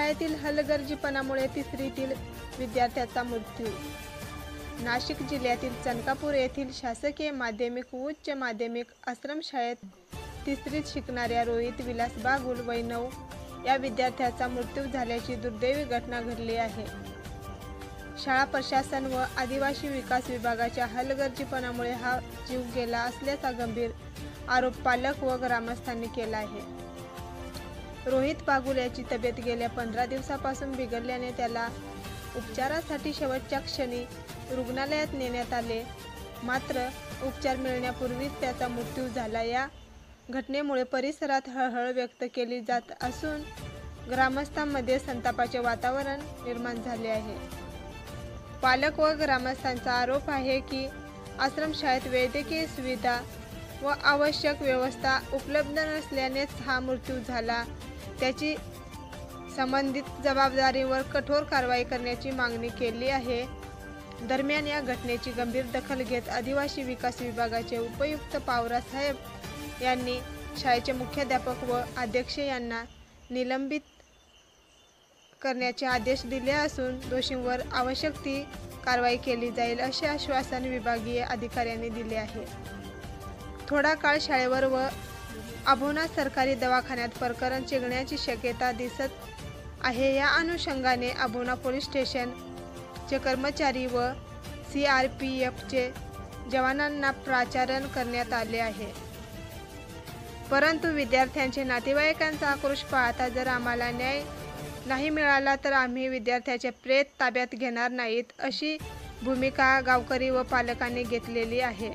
शाळेतील हलगर्जीपणामुळे तिसरीतील विद्यार्थ्याचा मृत्यू। नाशिक जिल्ह्यातील चनकापूर येथील शासकीय माध्यमिक व उच्च माध्यमिक आश्रमशाळेत तिसरीत शिकणाऱ्या रोहित विलास बागुल वय 9 या विद्यार्थ्याचा मृत्यू झाल्याची दुर्दैवी घटना घडली आहे। शाळा प्रशासन व आदिवासी विकास विभागाच्या हलगर्जीपणामुळे हा जीव गेला असल्याचा गंभीर आरोप पालक व ग्रामस्थांनी केला आहे। रोहित बागुल याची तब्येत गेल्या 15 दिवसापासून बिघडल्याने त्याला उपचारासाठी शेवटच्या क्षणी रुग्णालयात नेण्यात आले, मात्र उपचार मिळण्यापूर्वीच त्याचा मृत्यू झाला। या घटनेमुळे परिसरात हळहळ व्यक्त केली जात असून ग्रामस्थांमध्ये संतापाचे वातावरण निर्माण झाले आहे। पालक व ग्रामस्थांचा आरोप आहे की आश्रमशाळेत वैद्यकीय सुविधा व आवश्यक व्यवस्था उपलब्ध नसल्यानेच हा मृत्यू झाला। त्याची संबंधित जबाबदारीवर कठोर कारवाई करण्याची मागणी केली आहे। दरम्यान या घटनेची गंभीर दखल घेत आदिवासी विकास विभागाचे उपायुक्त पावरा साहेब यांनी शाळेचे मुख्याध्यापक व अध्यक्ष यांना निलंबित करण्याचे आदेश दिले असून दोषींवर आवश्यक ती कारवाई केली जाईल असे आश्वासन विभागीय अधिकाऱ्यांनी दिले आहे। थोडा काळ शाळेवर व अभोना सरकारी दवाखान्यात प्रकरण चिघळण्याची शक्यता दिसत आहे। या अनुषंगाने अभोना पोलीस स्टेशनचे कर्मचारी व CRPFचे जवानांना पाचारण करण्यात आले आहे। परंतु विद्यार्थ्यांचे नातेवाईकांचा आक्रोश पाहता जर आम्हाला न्याय नाही मिळाला तर आम्ही विद्यार्थ्याचे प्रेत ताब्यात घेणार नाहीत अशी भूमिका गावकरी व पालकांनी घेतलेली आहे।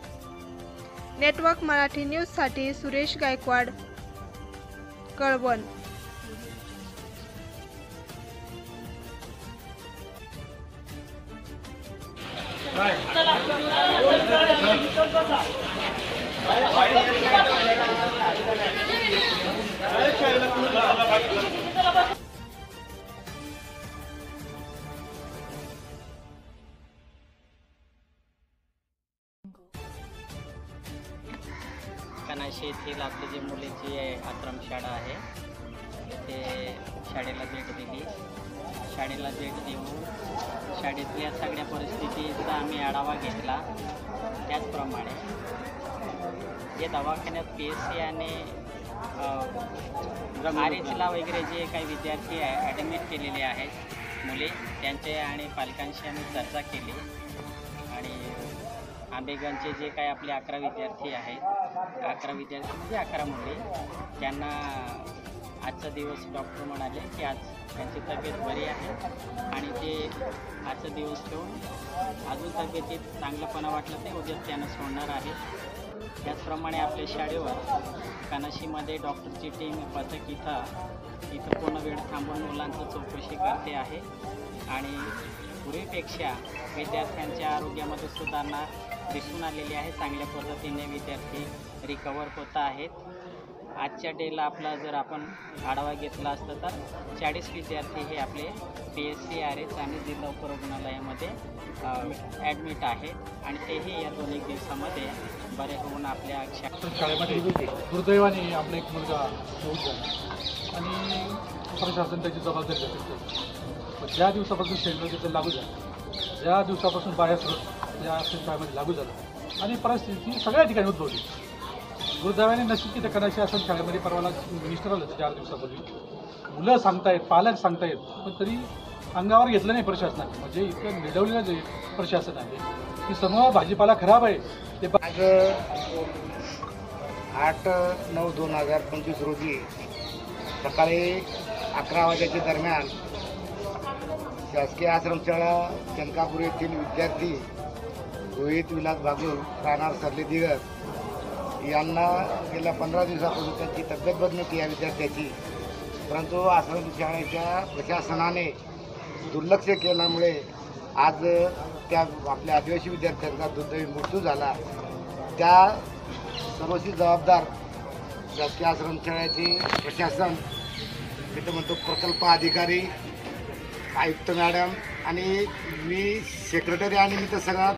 नेटवर्क मराठी न्यूजसाठी सुरेश गायकवाड, कळवण। कनाशी येथील आपली जी मुलीची आश्रमशाळा आहे ते शाळेला भेट दिली। शाळेला भेट देऊन शाळेतल्या सगळ्या परिस्थितीचा आम्ही आढावा घेतला। त्याचप्रमाणे या दवाखान्यात PSC आणि RHला वगैरे जे काही विद्यार्थी ॲडमिट केलेले आहेत मुले, त्यांचे आणि पालकांशी आम्ही चर्चा केली आणि आंबेगंजचे जे काही आपले 11 विद्यार्थी आहेत, 11 विद्यार्थी म्हणजे 11 मुले, त्यांना आजचा दिवस डॉक्टर म्हणाले की आज त्यांची तब्येत बरी आहे आणि ते आजचा दिवस ठेवून अजून तब्येतीत चांगलंपणा वाटलं ते उद्या त्यांना सोडणार आहे। त्याचप्रमाणे आपल्या शाळेवर कनाशीमध्ये डॉक्टरची टीम पथक इथं पूर्ण वेळ थांबून मुलांचं चौकशी करते आहे आणि पूर्वीपेक्षा विद्यार्थ्यांच्या आरोग्यामध्ये सुधारणा दिसून आलेली आहे। चांगल्या पद्धतीने विद्यार्थी रिकवर होत आहेत। आजच्या डेला आपला जर आपण आढावा घेतला असता तर 40 विद्यार्थी हे आपले PSC RH आणि जिल्हा उपरुग्णालयामध्ये ॲडमिट आहेत आणि तेही या 2-1 दिवसामध्ये बरे होऊन आपल्या शाळेमध्ये दुर्दैवाने आपला एक मुलगा होऊन झाला आणि प्रशासन त्याची जबाबदारी घेते। ज्या दिवसापासून शेड्यूल लागू झालं, ज्या दिवसापासून बाह्यस्रोत या शाळेमध्ये लागू झालं आणि परिस्थिती सगळ्या ठिकाणी उद्भवली। दुर्दैवाने नशीब की त्या कनाशी आश्रम शाळेमध्ये परवाला मिनिस्टर आलं 4 दिवसापूर्वी। मुलं सांगतायत, पालक सांगतायत, पण तरी अंगावर घेतलं नाही प्रशासनाने। म्हणजे इतकं निडवलेलं जे प्रशासन आहे की समोर भाजीपाला खराब आहे ते। आज 8/9/2025 रोजी सकाळी 11 वाजेच्या दरम्यान शासकीय आश्रमशाळा चनकापूर येथील विद्यार्थी रोहित विलास बागुल राहणार सरले दिगर यांना गेल्या 15 दिवसापासून त्यांची तब्येत बदलती या विद्यार्थ्याची, परंतु आश्रमशाळेच्या प्रशासनाने दुर्लक्ष केल्यामुळे आज त्या आपल्या आदिवासी विद्यार्थ्यांचा दुर्दैवी मृत्यू झाला। त्या सर्वस्वी जबाबदार शासकीय आश्रमशाळेचे प्रशासन, मी तर म्हणतो प्रकल्प अधिकारी, आयुक्त मॅडम आणि मी सेक्रेटरी आणि मी तर सगळा